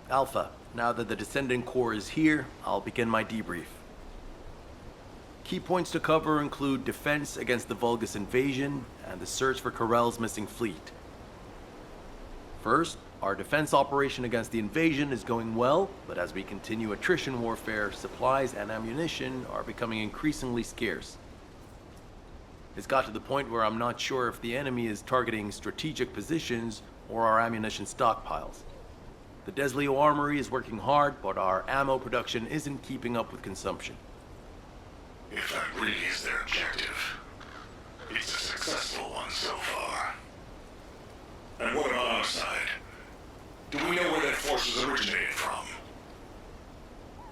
Alpha, now that the Descendant Corps is here, I'll begin my debrief. Key points to cover include defense against the Vulgus invasion and the search for Corell's missing fleet. First, our defense operation against the invasion is going well, but as we continue attrition warfare, supplies and ammunition are becoming increasingly scarce. It's got to the point where I'm not sure if the enemy is targeting strategic positions or our ammunition stockpiles. The Desleo Armory is working hard, but our ammo production isn't keeping up with consumption. If that really is their objective, it's a successful one so far. And what about our side? Do we know where that force was originated from?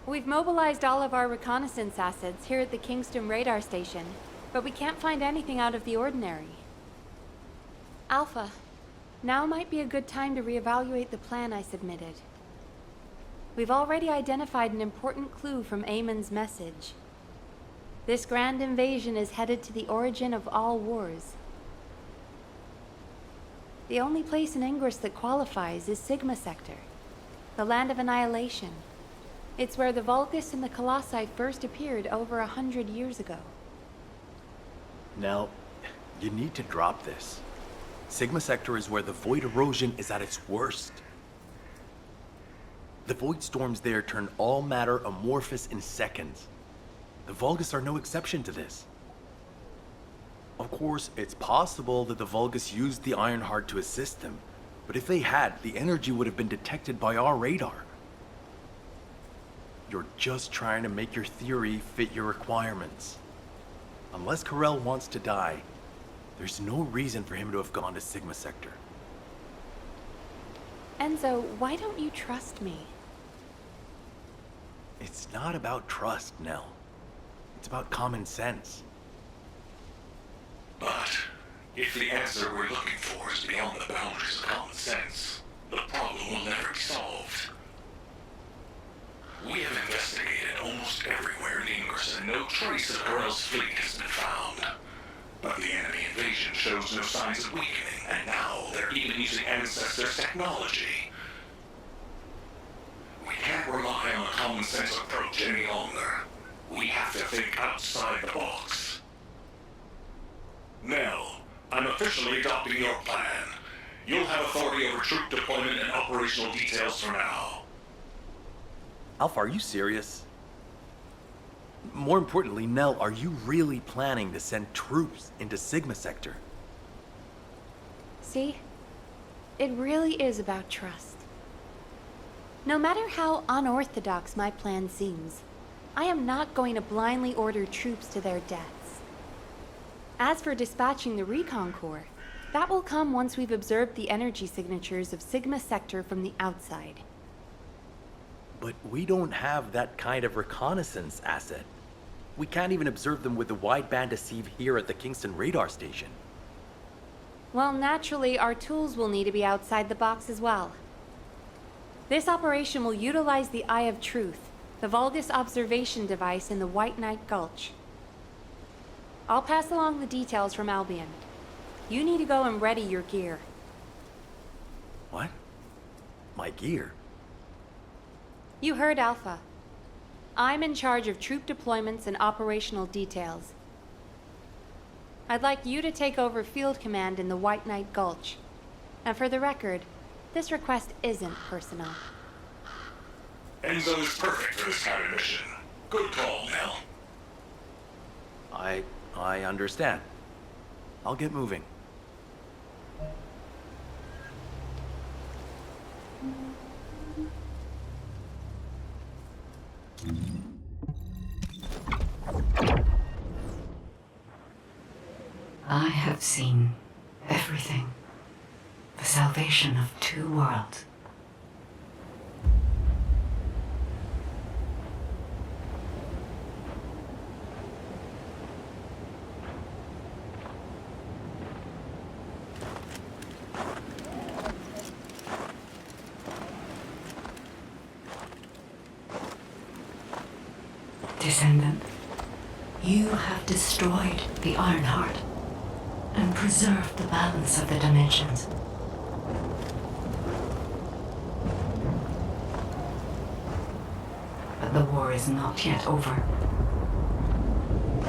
We've mobilized all of our reconnaissance assets here at the Kingston radar station, but we can't find anything out of the ordinary. Alpha, now might be a good time to reevaluate the plan I submitted. We've already identified an important clue from Amon's message. This grand invasion is headed to the origin of all wars. The only place in Ingress that qualifies is Sigma Sector, the land of annihilation. It's where the Vulgus and the Colossi first appeared over 100 years ago. Now, you need to drop this. Sigma Sector is where the void erosion is at its worst. The void storms there turn all matter amorphous in seconds. The Vulgus are no exception to this. Of course, it's possible that the Vulgus used the Ironheart to assist them, but if they had, the energy would have been detected by our radar. You're just trying to make your theory fit your requirements. Unless Corell wants to die, there's no reason for him to have gone to Sigma Sector. Enzo, why don't you trust me? It's not about trust, Nell. It's about common sense. But if the answer we're looking for is beyond the boundaries of common sense, the problem will never be solved. We have investigated almost everywhere in Ingress, and no trace of Corell's fleet has been found. But the enemy invasion shows no signs of weakening, and now they're even using Ancestors' technology. We can't rely on a common sense approach any longer. We have to think outside the box. Nell, I'm officially adopting your plan. You'll have authority over troop deployment and operational details from now. Alpha, are you serious? More importantly, Nell, are you really planning to send troops into Sigma Sector? See? It really is about trust. No matter how unorthodox my plan seems, I am not going to blindly order troops to their deaths. As for dispatching the Recon Corps, that will come once we've observed the energy signatures of Sigma Sector from the outside. But we don't have that kind of reconnaissance asset. We can't even observe them with the wideband deceive here at the Kingston radar station. Well, naturally, our tools will need to be outside the box as well. This operation will utilize the Eye of Truth, the Vulgus observation device in the White Knight Gulch. I'll pass along the details from Albion. You need to go and ready your gear. What? My gear? You heard Alpha. I'm in charge of troop deployments and operational details. I'd like you to take over field command in the White Knight Gulch. And for the record, this request isn't personal. Enzo is perfect for this kind of mission. Good call, Nell. I understand. I'll get moving. I have seen everything. The salvation of two worlds. Descendant, you have destroyed the Ironheart and preserved the balance of the dimensions. But the war is not yet over.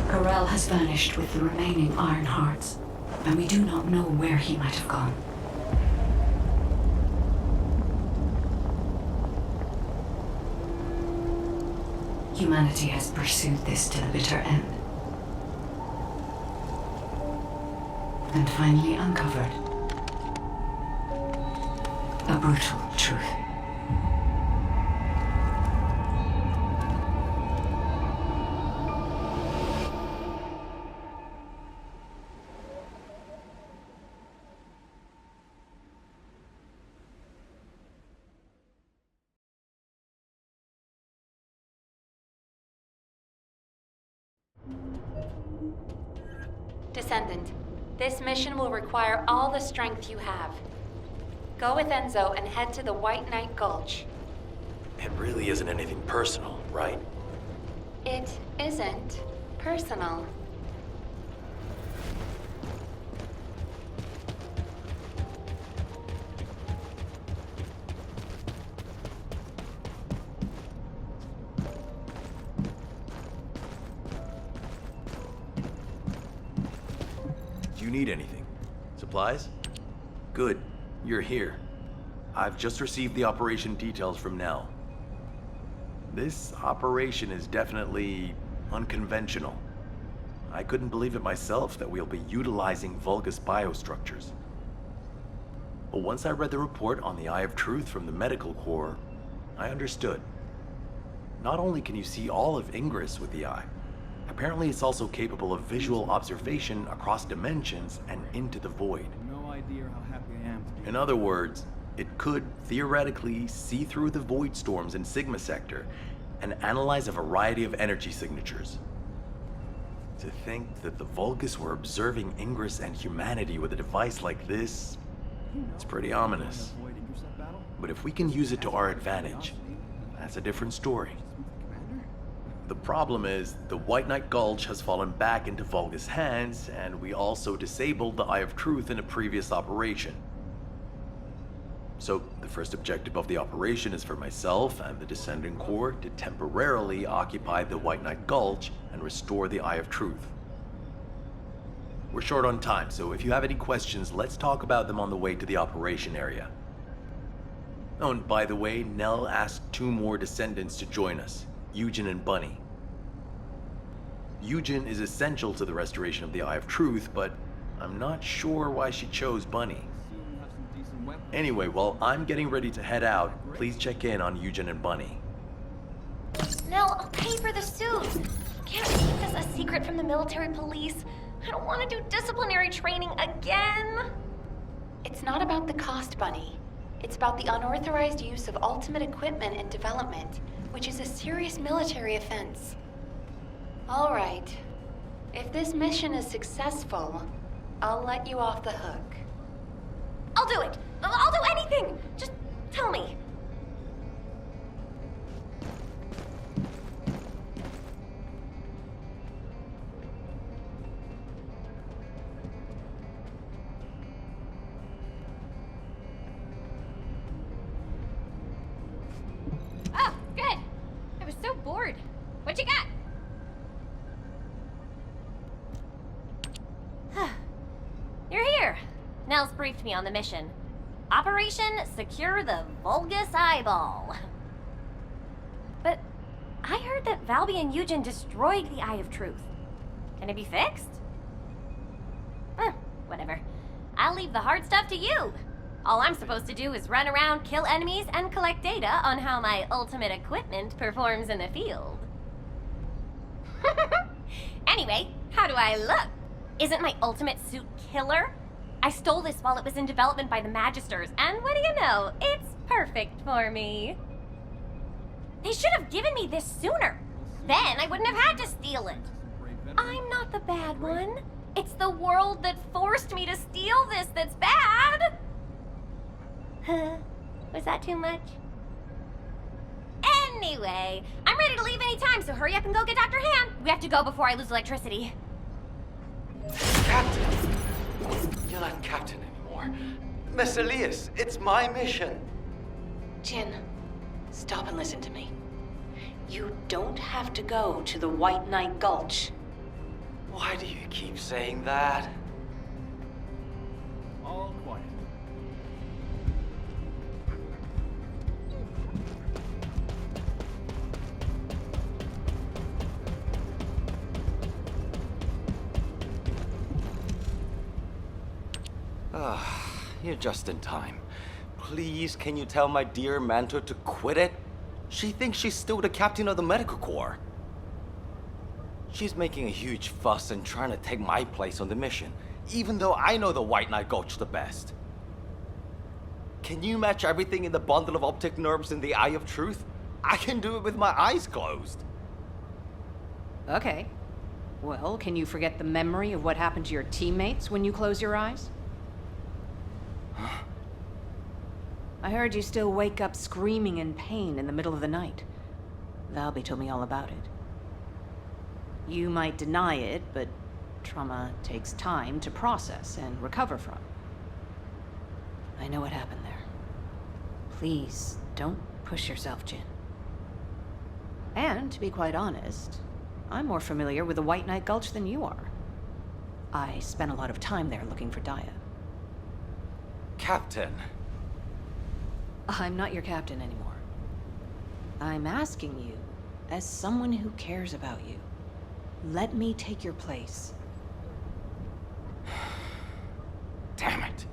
Corel has vanished with the remaining Ironhearts, and we do not know where he might have gone. Humanity has pursued this to the bitter end, and finally uncovered a brutal truth. Descendant, this mission will require all the strength you have. Go with Enzo and head to the White Knight Gulch. It really isn't anything personal, right? It isn't personal. Do you need anything? Supplies? Good. You're here. I've just received the operation details from Nell. This operation is definitely unconventional. I couldn't believe it myself that we'll be utilizing Vulgus biostructures. But once I read the report on the Eye of Truth from the Medical Corps, I understood. Not only can you see all of Ingress with the eye, apparently it's also capable of visual observation across dimensions and into the void. No idea how happy I am to be. In other words, it could theoretically see through the void storms in Sigma Sector and analyze a variety of energy signatures. To think that the Vulgus were observing Ingress and humanity with a device like this, it's pretty ominous. Avoid intercept battle? But if we can use it to our advantage, that's a different story. Commander? The problem is, the White Knight Gulch has fallen back into Vulgus hands, and we also disabled the Eye of Truth in a previous operation. So, the first objective of the operation is for myself and the Descendant Corps to temporarily occupy the White Knight Gulch and restore the Eye of Truth. We're short on time, so if you have any questions, let's talk about them on the way to the operation area. Oh, and by the way, Nell asked 2 more Descendants to join us, Eugen and Bunny. Eugen is essential to the restoration of the Eye of Truth, but I'm not sure why she chose Bunny. Assume you have some decent weapons. Anyway, while I'm getting ready to head out, please check in on Eugen and Bunny. Nell, I'll pay for the suit. Can't we keep this a secret from the military police? I don't want to do disciplinary training again. It's not about the cost, Bunny. It's about the unauthorized use of ultimate equipment in development, which is a serious military offense. All right. If this mission is successful, I'll let you off the hook. I'll do it. I'll do anything. Just tell me. Oh, good. I was so bored. What you got? You're here. Nell's briefed me on the mission. Operation Secure the Vulgus Eyeball. But I heard that Valby and Eugen destroyed the Eye of Truth. Can it be fixed? Whatever. I'll leave the hard stuff to you. All I'm supposed to do is run around, kill enemies, and collect data on how my ultimate equipment performs in the field. Anyway, how do I look? Isn't my ultimate suit killer? I stole this while it was in development by the Magisters, and what do you know? It's perfect for me. They should have given me this sooner. Then I wouldn't have had to steal it. I'm not the bad one. It's the world that forced me to steal this that's bad. Was that too much? Anyway, I'm ready to leave anytime, so hurry up and go get Dr. Han. We have to go before I lose electricity. Captain! You're not captain anymore. Miss Elias, it's my mission. Jin, stop and listen to me. You don't have to go to the White Knight Gulch. Why do you keep saying that? All quiet. You're just in time. Please, can you tell my dear mentor to quit it? She thinks she's still the captain of the medical corps. She's making a huge fuss and trying to take my place on the mission, even though I know the White Knight Gulch the best. Can you match everything in the bundle of optic nerves in the Eye of Truth? I can do it with my eyes closed. Okay. Well, can you forget the memory of what happened to your teammates when you close your eyes? I heard you still wake up screaming in pain in the middle of the night. Valby told me all about it. You might deny it, but trauma takes time to process and recover from. I know what happened there. Please, don't push yourself, Jin. And, to be quite honest, I'm more familiar with the White Knight Gulch than you are. I spent a lot of time there looking for Daya. Captain. I'm not your captain anymore. I'm asking you, as someone who cares about you, let me take your place. Damn it.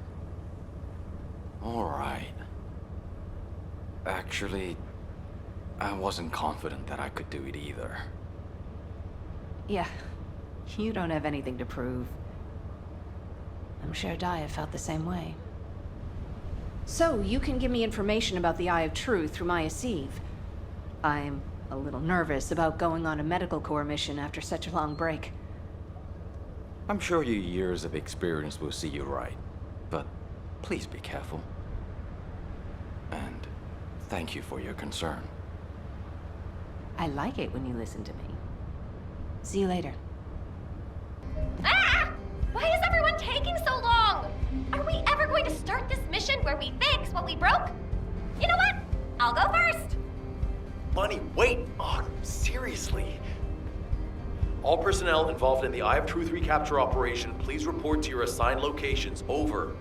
All right. Actually, I wasn't confident that I could do it either. Yeah, you don't have anything to prove. I'm sure Daya felt the same way. So, you can give me information about the Eye of Truth through Maya Sieve. I'm a little nervous about going on a medical corps mission after such a long break. I'm sure your years of experience will see you right, but please be careful. And thank you for your concern. I like it when you listen to me. See you later. Ah! Why is everyone taking so long? Are we ever going to start this mission where we fix what we broke? You know what? I'll go first. Bunny, wait! Oh, seriously? All personnel involved in the Eye of Truth recapture operation, please report to your assigned locations. Over.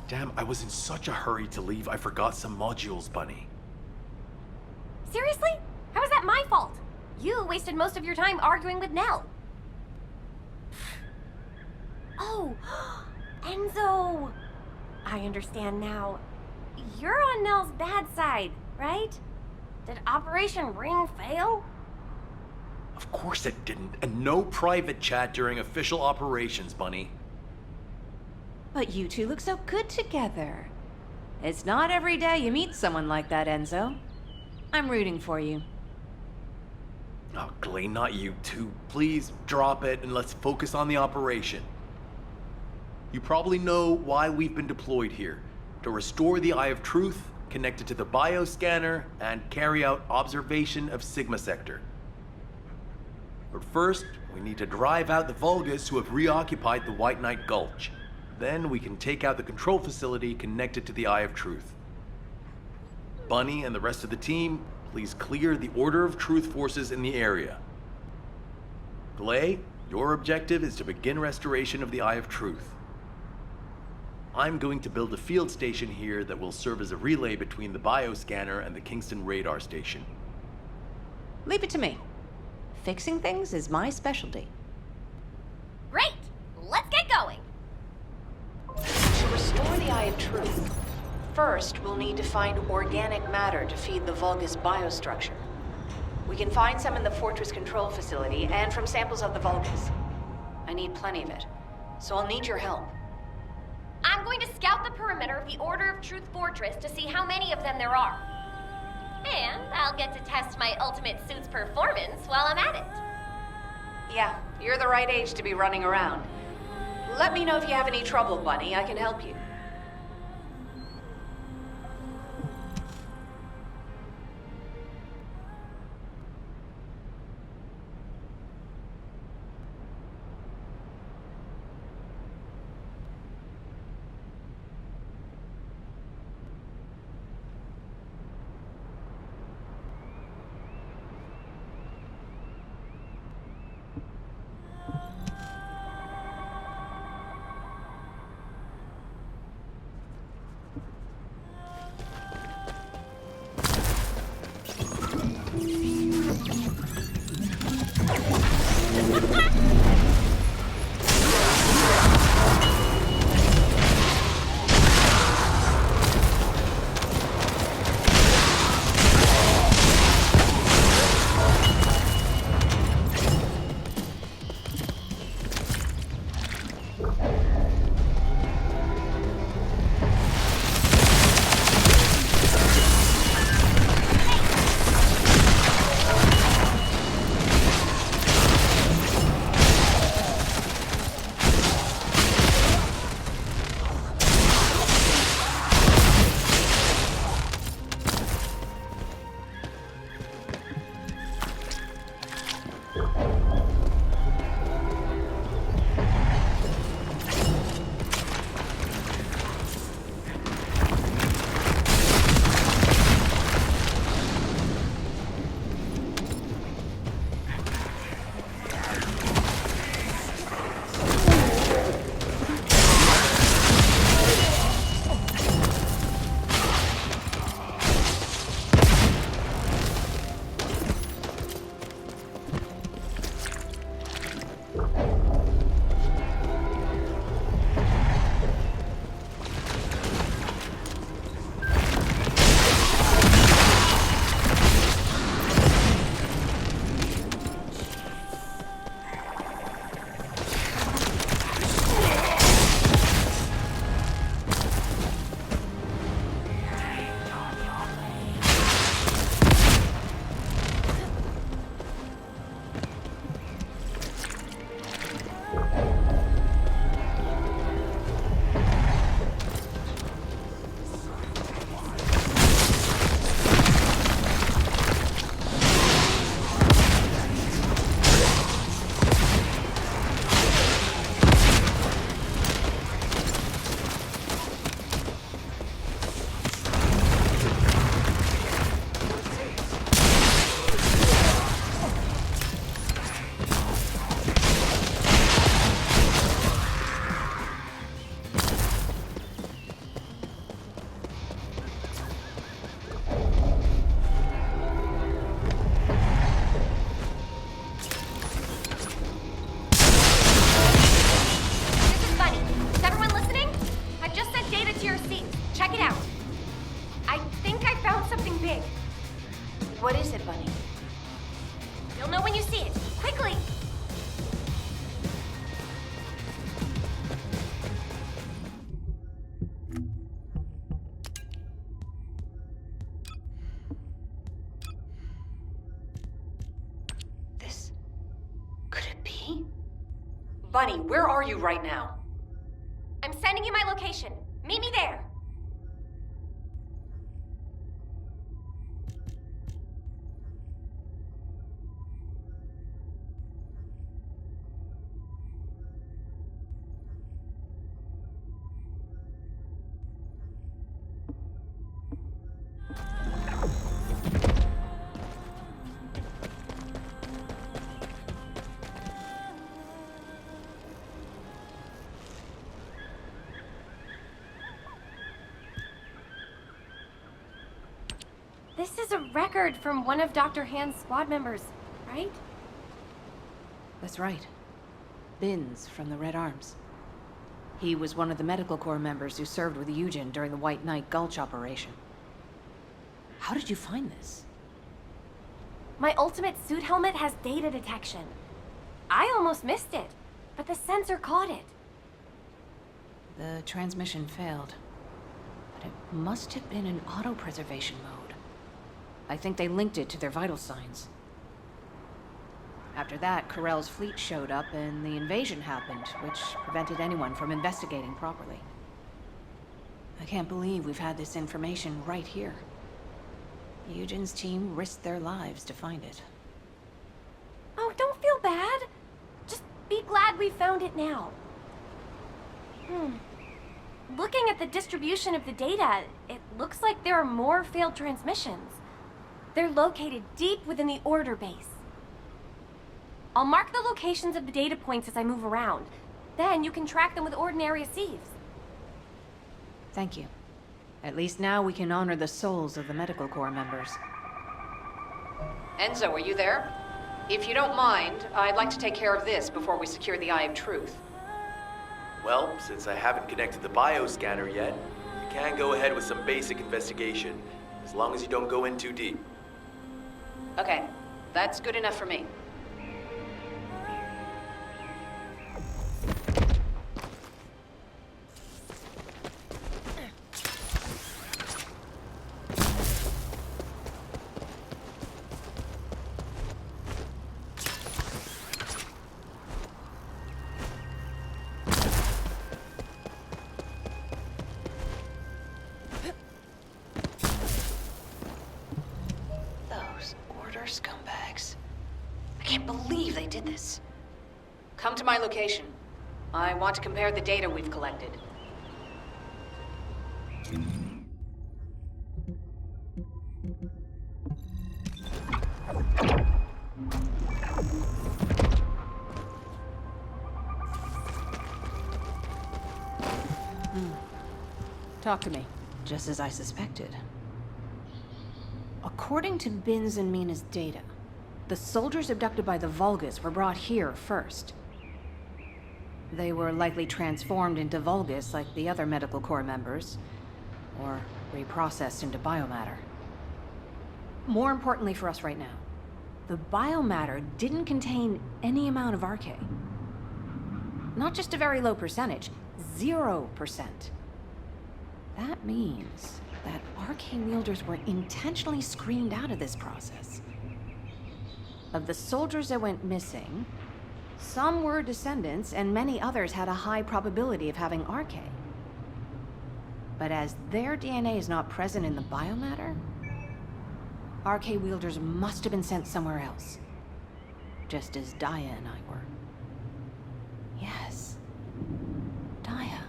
Damn, I was in such a hurry to leave, I forgot some modules, Bunny. Seriously? How is that my fault? You wasted most of your time arguing with Nell. Oh, Enzo! I understand now. You're on Nell's bad side, right? Did Operation Ring fail? Of course it didn't, and no private chat during official operations, Bunny. But you two look so good together. It's not every day you meet someone like that, Enzo. I'm rooting for you. Oh, Glay, not you two. Please drop it and let's focus on the operation. You probably know why we've been deployed here. To restore the Eye of Truth, connect it to the bioscanner, and carry out observation of Sigma Sector. But first, we need to drive out the Vulgus who have reoccupied the White Knight Gulch. Then we can take out the control facility connected to the Eye of Truth. Bunny and the rest of the team, please clear the Order of Truth forces in the area. Glay, your objective is to begin restoration of the Eye of Truth. I'm going to build a field station here that will serve as a relay between the bioscanner and the Kingston radar station. Leave it to me. Fixing things is my specialty. Great! Let's get going! To restore the Eye of Truth, first we'll need to find organic matter to feed the Vulgus biostructure. We can find some in the Fortress control facility and from samples of the Vulgus. I need plenty of it, so I'll need your help. I'm going to scout the perimeter of the Order of Truth Fortress to see how many of them there are. And I'll get to test my ultimate suit's performance while I'm at it. Yeah, you're the right age to be running around. Let me know if you have any trouble, Bunny. I can help you. What is it, Bunny? You'll know when you see it. Quickly! This... could it be? Bunny, where are you right now? I'm sending you my location. Meet me there. This is a record from one of Dr. Hand's squad members, right? That's right. Binns from the Red Arms. He was one of the Medical Corps members who served with Eugen during the White Knight Gulch operation. How did you find this? My ultimate suit helmet has data detection. I almost missed it, but the sensor caught it. The transmission failed. But it must have been in auto-preservation mode. I think they linked it to their vital signs. After that, Corell's fleet showed up and the invasion happened, which prevented anyone from investigating properly. I can't believe we've had this information right here. Eugen's team risked their lives to find it. Oh, don't feel bad. Just be glad we found it now. Looking at the distribution of the data, it looks like there are more failed transmissions. They're located deep within the order base. I'll mark the locations of the data points as I move around. Then you can track them with ordinary sieves. Thank you. At least now we can honor the souls of the Medical Corps members. Enzo, are you there? If you don't mind, I'd like to take care of this before we secure the Eye of Truth. Well, since I haven't connected the bioscanner yet, you can go ahead with some basic investigation, as long as you don't go in too deep. Okay, that's good enough for me. Scumbags. I can't believe they did this. Come to my location. I want to compare the data we've collected. Talk to me. Just as I suspected. According to Bin's and Mina's data, the soldiers abducted by the Vulgus were brought here first. They were likely transformed into Vulgus like the other Medical Corps members, or reprocessed into biomatter. More importantly for us right now, the biomatter didn't contain any amount of RK. Not just a very low percentage, 0%. That means that arcane wielders were intentionally screened out of this process. Of the soldiers that went missing, some were descendants and many others had a high probability of having RK. But as their DNA is not present in the biomatter, RK wielders must have been sent somewhere else. Just as Daya and I were. Yes. Daya.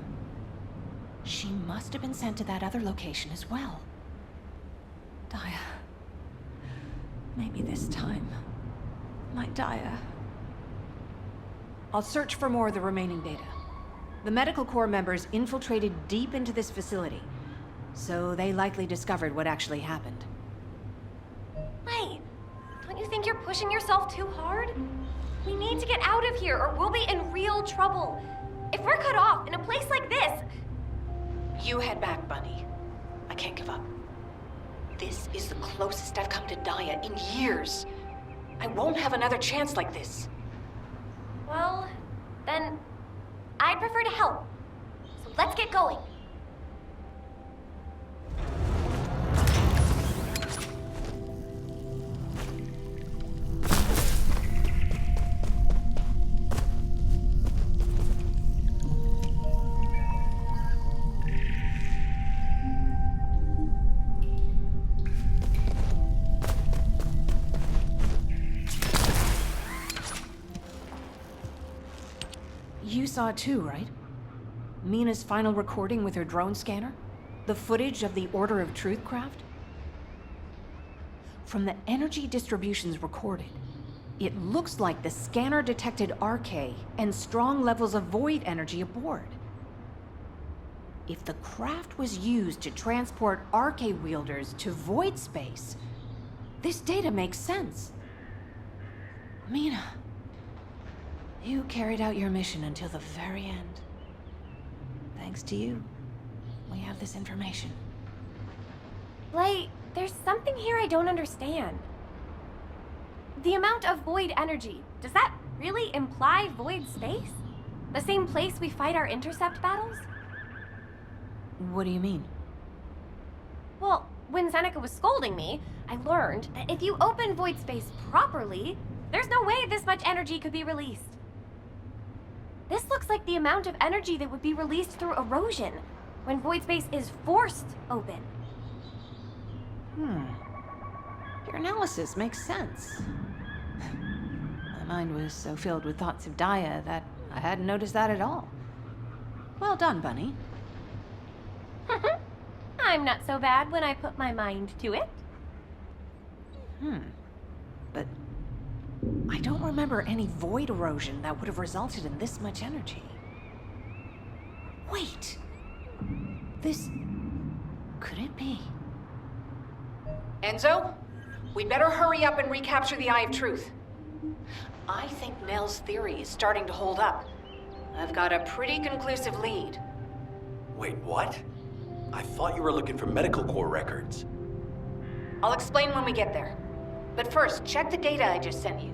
She must have been sent to that other location as well. Daya. Maybe this time. My Daya. I'll search for more of the remaining data. The Medical Corps members infiltrated deep into this facility, so they likely discovered what actually happened. Wait, don't you think you're pushing yourself too hard? We need to get out of here or we'll be in real trouble. If we're cut off in a place like this... You head back, Bunny. I can't give up. This is the closest I've come to Daya in years. I won't have another chance like this. Well, then I'd prefer to help. So let's get going. You saw it too, right? Mina's final recording with her drone scanner? The footage of the Order of Truth craft? From the energy distributions recorded, it looks like the scanner detected RK and strong levels of void energy aboard. If the craft was used to transport RK wielders to void space, this data makes sense. Mina, you carried out your mission until the very end. Thanks to you, we have this information. Blay, there's something here I don't understand. The amount of void energy, does that really imply void space? The same place we fight our intercept battles? What do you mean? Well, when Seneca was scolding me, I learned that if you open void space properly, There's no way this much energy could be released. This looks like the amount of energy that would be released through erosion when void space is forced open. Your analysis makes sense. My mind was so filled with thoughts of Daya that I hadn't noticed that at all. Well done, Bunny. I'm not so bad when I put my mind to it. But I don't remember any void erosion that would have resulted in this much energy. Wait. This... could it be? Enzo, we better hurry up and recapture the Eye of Truth. I think Nell's theory is starting to hold up. I've got a pretty conclusive lead. Wait, what? I thought you were looking for medical core records. I'll explain when we get there. But first, check the data I just sent you.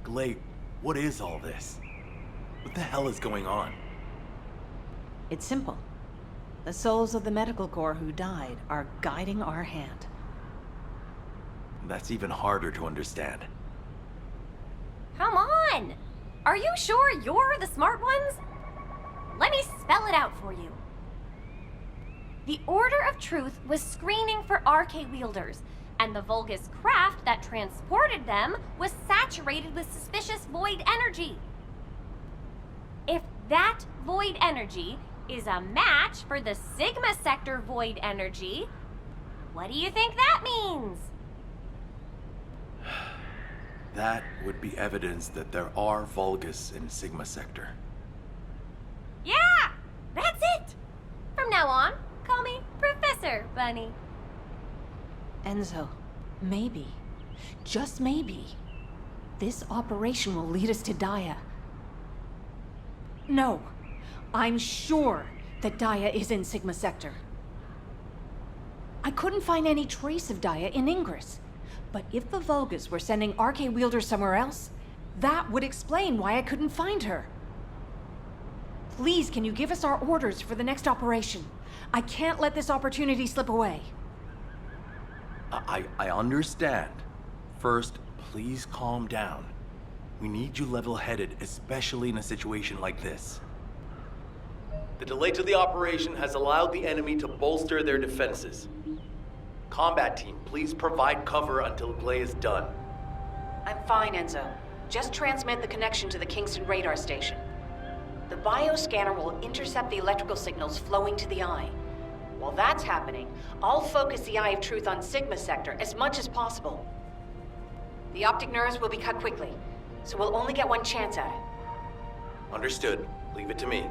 Glade, what is all this? What the hell is going on? It's simple. The souls of the medical corps who died are guiding our hand. That's even harder to understand. Come on! Are you sure you're the smart ones? Let me spell it out for you. The Order of Truth was screening for RK wielders, and the Vulgus craft that transported them was saturated with suspicious void energy. If that void energy is a match for the Sigma Sector void energy, what do you think that means? That would be evidence that there are Vulgus in Sigma Sector. Yeah! That's it! From now on, call me Professor Bunny. Enzo, maybe, just maybe, this operation will lead us to Daya. No, I'm sure that Daya is in Sigma Sector. I couldn't find any trace of Daya in Ingress. But if the Vulgus were sending RK wielders somewhere else, that would explain why I couldn't find her. Please, can you give us our orders for the next operation? I can't let this opportunity slip away. I understand. First, please calm down. We need you level-headed, especially in a situation like this. The delay to the operation has allowed the enemy to bolster their defenses. Combat team, please provide cover until Glay is done. I'm fine, Enzo. Just transmit the connection to the Kingston radar station. The bioscanner will intercept the electrical signals flowing to the eye. While that's happening, I'll focus the Eye of Truth on Sigma Sector as much as possible. The optic nerves will be cut quickly, so we'll only get one chance at it. Understood. Leave it to me.